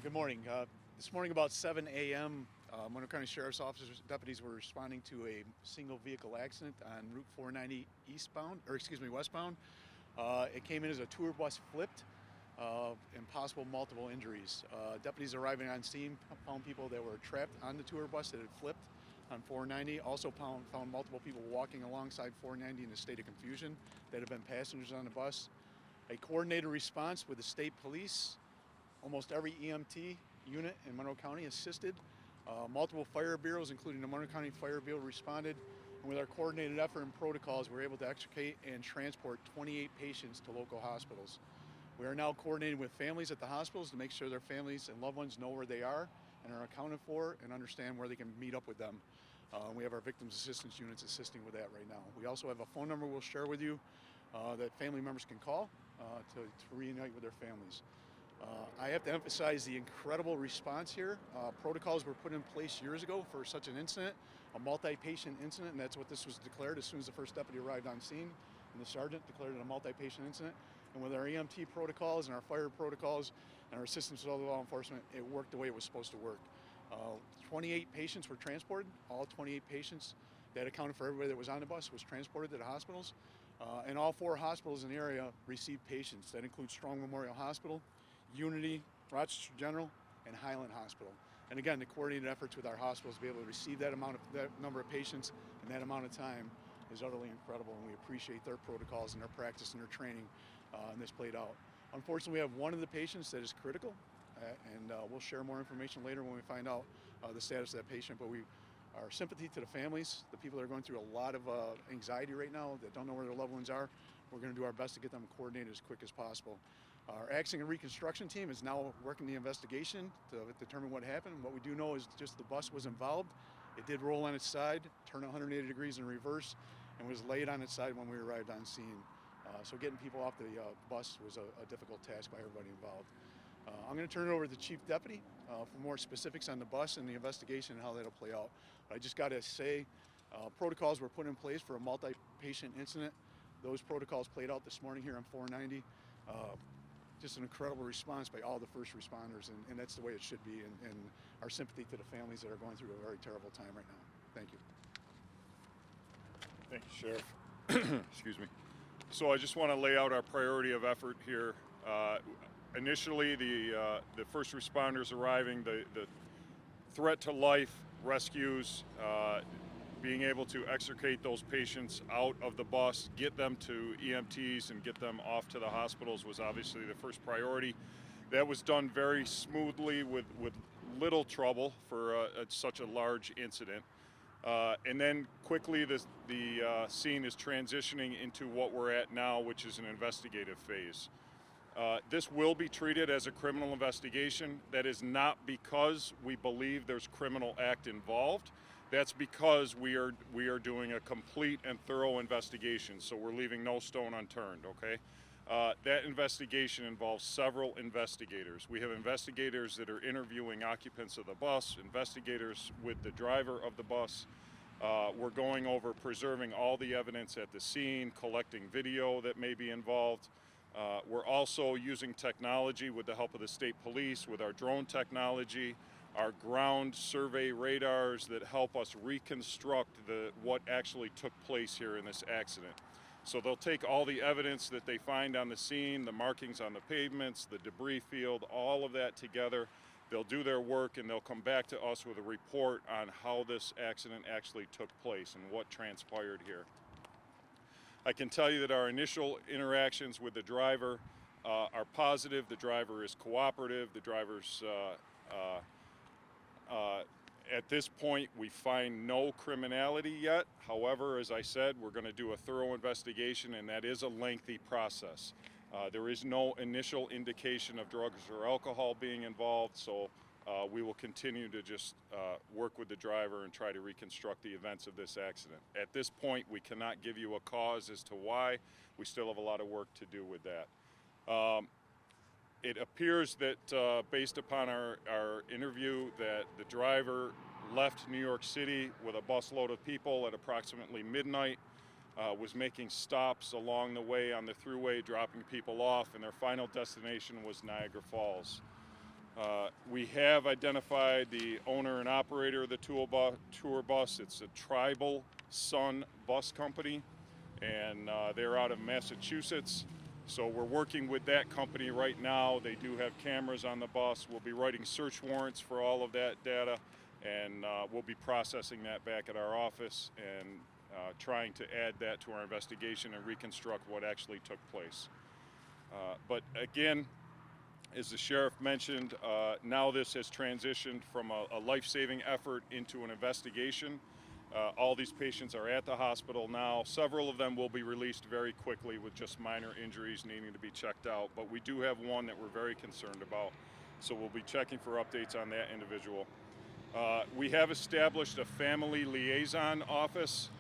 Good morning. This morning about 7 a.m., Monroe County Sheriff's Officers deputies were responding to a single vehicle accident on Route 490 westbound. It came in as a tour bus flipped and possible multiple injuries. Deputies arriving on scene found people that were trapped on the tour bus that had flipped on 490. Also found multiple people walking alongside 490 in a state of confusion that had been passengers on the bus. A coordinated response with the state police. Almost every EMT unit in Monroe County assisted. Multiple fire bureaus, including the Monroe County Fire Bureau, responded. And with our coordinated effort and protocols, we were able to extricate and transport 28 patients to local hospitals. We are now coordinating with families at the hospitals to make sure their families and loved ones know where they are and are accounted for and understand where they can meet up with them. We have our victims assistance units assisting with that right now. We also have a phone number we'll share with you that family members can call to reunite with their families. I have to emphasize the incredible response here. Protocols were put in place years ago for such an incident, a multi-patient incident, and that's what this was declared as soon as the first deputy arrived on scene, and the sergeant declared it a multi-patient incident. And with our EMT protocols and our fire protocols and our assistance with other law enforcement, it worked the way it was supposed to work. 28 patients were transported. All 28 patients that accounted for everybody that was on the bus was transported to the hospitals. And all 4 hospitals in the area received patients. That includes Strong Memorial Hospital, Unity, Rochester General, and Highland Hospital. And again, the coordinated efforts with our hospitals to be able to receive that number of patients in that amount of time is utterly incredible, and we appreciate their protocols and their practice and their training, and this played out. Unfortunately, we have one of the patients that is critical, and we'll share more information later when we find out the status of that patient, but our sympathy to the families, the people that are going through a lot of anxiety right now that don't know where their loved ones are. We're going to do our best to get them coordinated as quick as possible. Our accident and reconstruction team is now working the investigation to determine what happened. What we do know is just the bus was involved. It did roll on its side, turn 180 degrees in reverse, and was laid on its side when we arrived on scene. So getting people off the bus was a difficult task by everybody involved. I'm going to turn it over to the Chief Deputy for more specifics on the bus and the investigation and how that'll play out. But I just got to say, protocols were put in place for a multi-patient incident. Those protocols played out this morning here on 490. Just an incredible response by all the first responders, and that's the way it should be, and our sympathy to the families that are going through a very terrible time right now. Thank you. Thank you, Sheriff. Excuse me. So I just want to lay out our priority of effort here. Initially, the first responders arriving, the threat to life, rescues, being able to extricate those patients out of the bus, get them to EMTs and get them off to the hospitals was obviously the first priority. That was done very smoothly with little trouble for such a large incident. And then quickly the scene is transitioning into what we're at now, which is an investigative phase. This will be treated as a criminal investigation. That is not because we believe there's criminal act involved. That's because we are doing a complete and thorough investigation, so we're leaving no stone unturned, okay? That investigation involves several investigators. We have investigators that are interviewing occupants of the bus, investigators with the driver of the bus. We're going over preserving all the evidence at the scene, collecting video that may be involved. We're also using technology with the help of the state police, with our drone technology, our ground survey radars that help us reconstruct what actually took place here in this accident. So they'll take all the evidence that they find on the scene, the markings on the pavements, the debris field, all of that together. They'll do their work and they'll come back to us with a report on how this accident actually took place and what transpired here. I can tell you that our initial interactions with the driver are positive. The driver is cooperative. The driver's at this point, we find no criminality yet. However, as I said, we're going to do a thorough investigation, and that is a lengthy process. There is no initial indication of drugs or alcohol being involved, so we will continue to just work with the driver and try to reconstruct the events of this accident. At this point, we cannot give you a cause as to why. We still have a lot of work to do with that. It appears that based upon our interview that the driver left New York City with a busload of people at approximately midnight, was making stops along the way on the thruway, dropping people off, and their final destination was Niagara Falls. We have identified the owner and operator of the tour bus. It's a Tribal Sun Bus Company, and they're out of Massachusetts. So we're working with that company right now. They do have cameras on the bus. We'll be writing search warrants for all of that data, and we'll be processing that back at our office and trying to add that to our investigation and reconstruct what actually took place. But again, as the sheriff mentioned, now this has transitioned from a life-saving effort into an investigation. All these patients are at the hospital now. Several of them will be released very quickly with just minor injuries needing to be checked out, but we do have one that we're very concerned about, so we'll be checking for updates on that individual. We have established a Family Liaison Office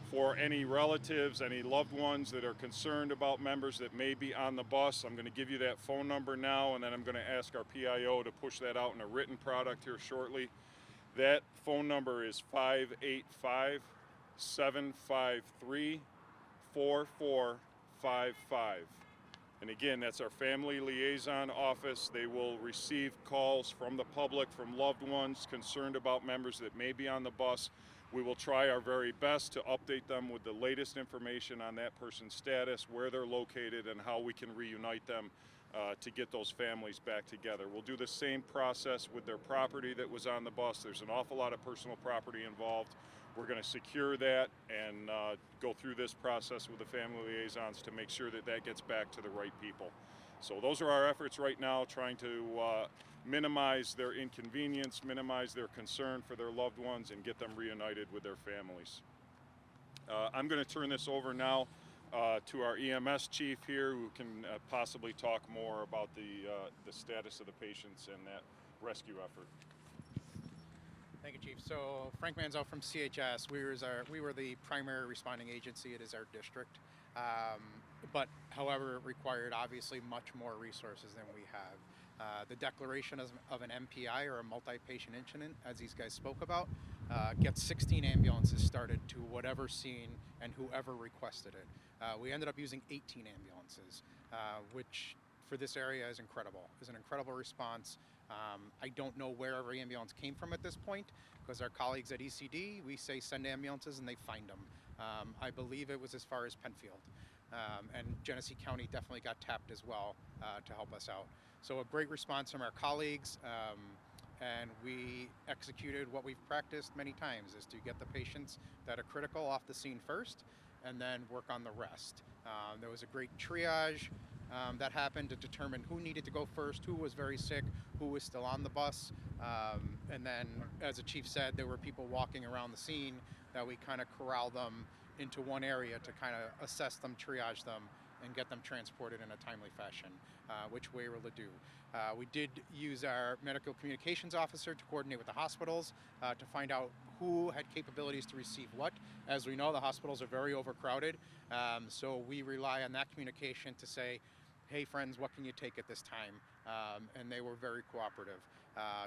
for any relatives, any loved ones that are concerned about members that may be on the bus. I'm going to give you that phone number now, and then I'm going to ask our PIO to push that out in a written product here shortly. That phone number is 585-753-4455. And again, that's our Family Liaison Office. They will receive calls from the public, from loved ones concerned about members that may be on the bus. We will try our very best to update them with the latest information on that person's status, where they're located, and how we can reunite them to get those families back together. We'll do the same process with their property that was on the bus. There's an awful lot of personal property involved. We're going to secure that and go through this process with the family liaisons to make sure that that gets back to the right people. So those are our efforts right now, trying to minimize their inconvenience, minimize their concern for their loved ones, and get them reunited with their families. I'm going to turn this over now to our EMS chief here, who can possibly talk more about the status of the patients and that rescue effort. Thank you, Chief. So Frank Manzo from CHS. We were the primary responding agency. It is our district, but however, it required obviously much more resources than we have. The declaration of an MPI, or a multi-patient incident, as these guys spoke about, gets 16 ambulances started to whatever scene and whoever requested it. We ended up using 18 ambulances, which for this area is incredible. It's an incredible response. I don't know where every ambulance came from at this point, because our colleagues at ECD, we say send ambulances and they find them. I believe it was as far as Penfield. And Genesee County definitely got tapped as well to help us out. So a great response from our colleagues, and we executed what we've practiced many times, is to get the patients that are critical off the scene first and then work on the rest. There was a great triage that happened to determine who needed to go first, who was very sick, who was still on the bus. And then, as the chief said, there were people walking around the scene that we kind of corral them into one area to kind of assess them, triage them, and get them transported in a timely fashion, which we were able to do. We did use our medical communications officer to coordinate with the hospitals to find out who had capabilities to receive what. As we know, the hospitals are very overcrowded, so we rely on that communication to say, hey friends, what can you take at this time? And they were very cooperative.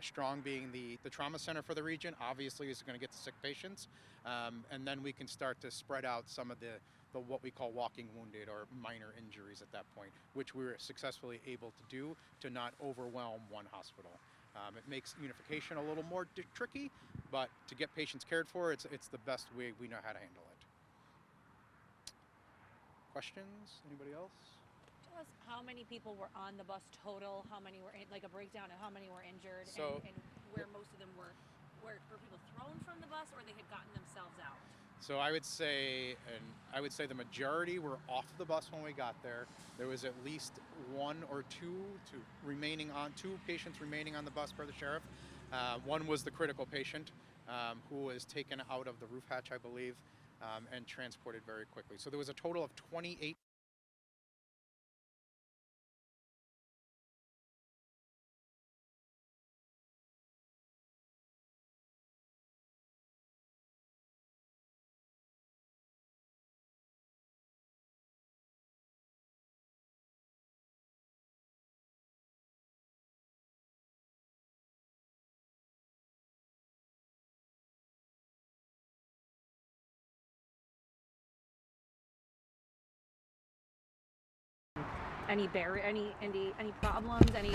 Strong being the trauma center for the region, obviously is going to get the sick patients, and then we can start to spread out some of the what we call walking wounded or minor injuries at that point, which we were successfully able to do to not overwhelm one hospital. It makes unification a little more tricky, but to get patients cared for, it's the best way we know how to handle it. Questions? Anybody else? Tell us how many people were on the bus total, how many were in, like a breakdown of how many were injured, So, and where most of them were people thrown from the bus, or they had gotten themselves out? So I would say the majority were off the bus when we got there. There was at least one or two patients remaining on the bus per the sheriff. One was the critical patient who was taken out of the roof hatch, I believe, and transported very quickly. So there was a total of 28. Any problems? Any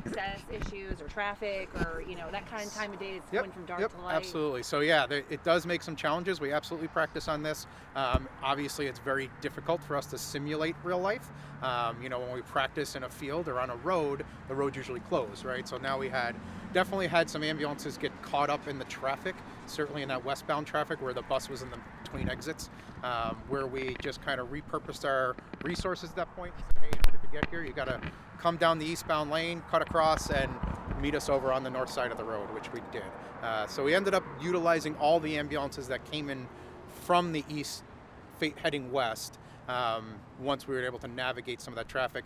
access issues or traffic or, you know, that kind of time of day it's Yep, going from dark yep, to light? absolutely. So yeah, it does make some challenges. We absolutely practice on this. Obviously, it's very difficult for us to simulate real life. You know, when we practice in a field or on a road, the road's usually closed, right? So now we definitely had some ambulances get caught up in the traffic, certainly in that westbound traffic where the bus was in the between exits, where we just kind of repurposed our resources at that point. Hey, in order to get here, you got to come down the eastbound lane, cut across, and meet us over on the north side of the road, which we did. So we ended up utilizing all the ambulances that came in from the east, heading west. Once we were able to navigate some of that traffic,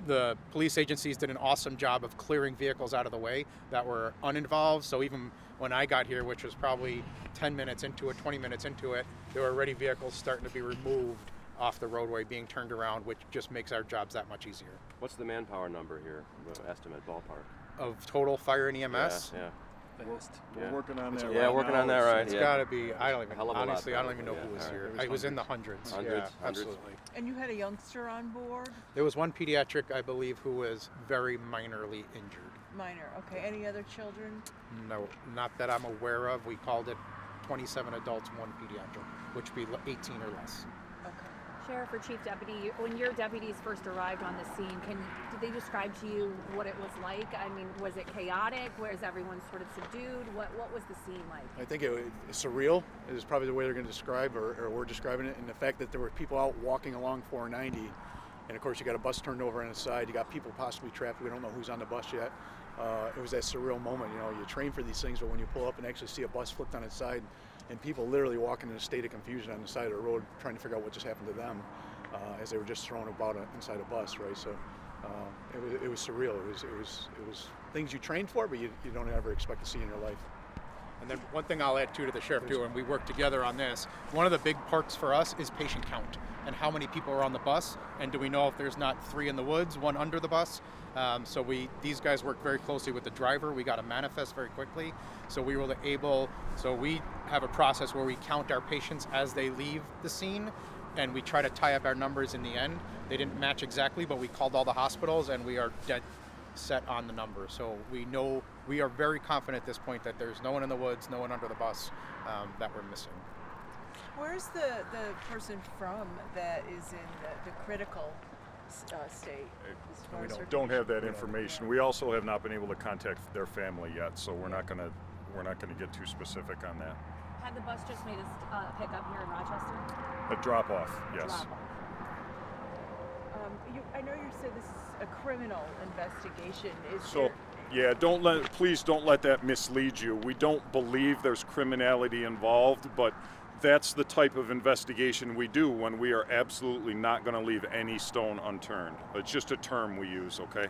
the police agencies did an awesome job of clearing vehicles out of the way that were uninvolved. So even when I got here, which was probably 10 minutes into it, 20 minutes into it, there were already vehicles starting to be removed off the roadway, being turned around, which just makes our jobs that much easier. What's the manpower number here, the estimate ballpark? Of total fire and EMS? Yeah. We're working on that. Yeah, right working now. on that, right? It's yeah. got to be, I don't even, Hell of a lot, honestly, I don't even know probably, who was yeah. here. All right. It was in the hundreds. Hundreds, Yeah, hundreds. absolutely. And you had a youngster on board? There was one pediatric, I believe, who was very minorly injured. Minor. Okay. Any other children? No, not that I'm aware of. We called it 27 adults, 1 pediatric, which would be 18 or less. Okay. Sheriff or chief deputy, when your deputies first arrived on the scene, did they describe to you what it was like? I mean, was it chaotic? Was everyone sort of subdued? What was the scene like? I think it's surreal is probably the way they're going to describe or we're describing it, and the fact that there were people out walking along 490, and of course you got a bus turned over on its side, you got people possibly trapped, we don't know who's on the bus yet. It was that surreal moment, you know, you train for these things, but when you pull up and actually see a bus flipped on its side and people literally walking in a state of confusion on the side of the road trying to figure out what just happened to them as they were just thrown about inside a bus, right? So it was surreal. It was things you train for, but you don't ever expect to see in your life. And then one thing I'll add to the sheriff too, and we work together on this, one of the big parts for us is patient count and how many people are on the bus, and do we know if there's not 3 in the woods, 1 under the bus. So these guys work very closely with the driver. We got a manifest very quickly, so we were able. So we have a process where we count our patients as they leave the scene, and we try to tie up our numbers in the end. They didn't match exactly, but we called all the hospitals, and we are dead set on the number. So we are very confident at this point that there's no one in the woods, no one under the bus that we're missing. Where's the person from that is in the critical state? As far as her Don't have that condition? information. We also have not been able to contact their family yet, so we're not gonna get too specific on that. Had the bus just made a pickup here in Rochester? A drop off, yes. Drop-off. I know you said this is a criminal investigation. So, yeah, please don't let that mislead you. We don't believe there's criminality involved, but that's the type of investigation we do when we are absolutely not going to leave any stone unturned. It's just a term we use, okay?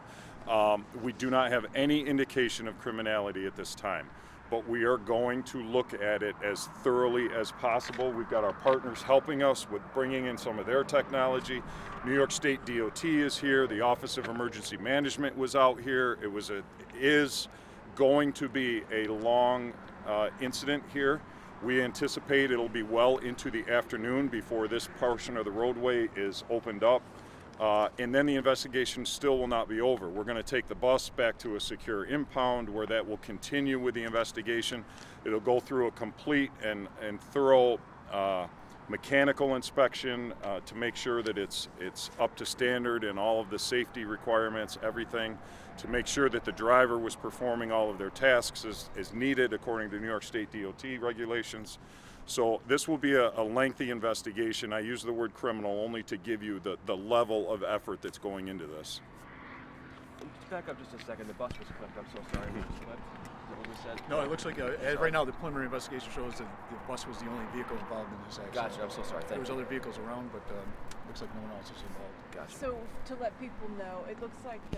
We do not have any indication of criminality at this time, but we are going to look at it as thoroughly as possible. We've got our partners helping us with bringing in some of their technology. New York State DOT is here. The Office of Emergency Management was out here. It is going to be a long incident here. We anticipate it'll be well into the afternoon before this portion of the roadway is opened up. And then the investigation still will not be over. We're going to take the bus back to a secure impound where that will continue with the investigation. It'll go through a complete and thorough mechanical inspection to make sure that it's up to standard and all of the safety requirements, everything, to make sure that the driver was performing all of their tasks as needed according to New York State DOT regulations. So this will be a lengthy investigation. I use the word criminal only to give you the level of effort that's going into this. Back up just a second. The bus was clipped. I'm so sorry. It was clipped. Is that what we said? No, it looks like right now the preliminary investigation shows that the bus was the only vehicle involved in this accident. Gotcha. I'm so sorry. There Thank was you. other vehicles around, but looks like no one else is involved. Gotcha. So to let people know, it looks like the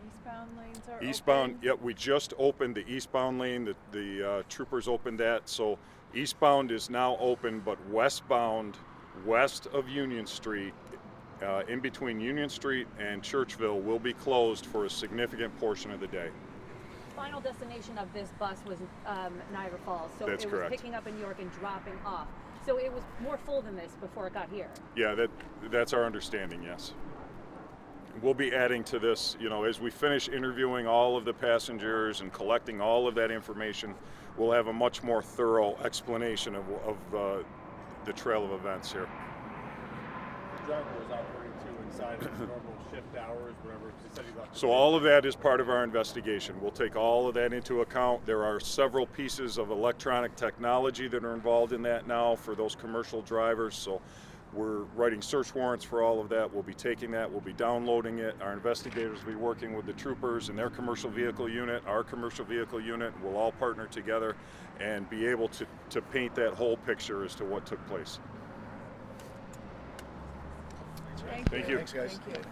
eastbound lanes are Eastbound, open. yep, we just opened the eastbound lane. The troopers opened that. So eastbound is now open, but westbound, west of Union Street, in between Union Street and Churchville, will be closed for a significant portion of the day. Final destination of this bus was Niagara Falls, so That's it was correct. picking up in New York and dropping off. So it was more full than this before it got here. Yeah, that's our understanding, yes. we'll be adding to this, you know, as we finish interviewing all of the passengers and collecting all of that information, we'll have a much more thorough explanation of the trail of events here. The driver was operating inside of his normal shift hours, whatever. He said he left. So all of that is part of our investigation. We'll take all of that into account. There are several pieces of electronic technology that are involved in that now for those commercial drivers. So we're writing search warrants for all of that. We'll be taking that, we'll be downloading it. Our investigators will be working with the troopers and their commercial vehicle unit, our commercial vehicle unit. We'll all partner together and be able to paint that whole picture as to what took place. Thank you. Thank you. Thanks, guys. Thank you.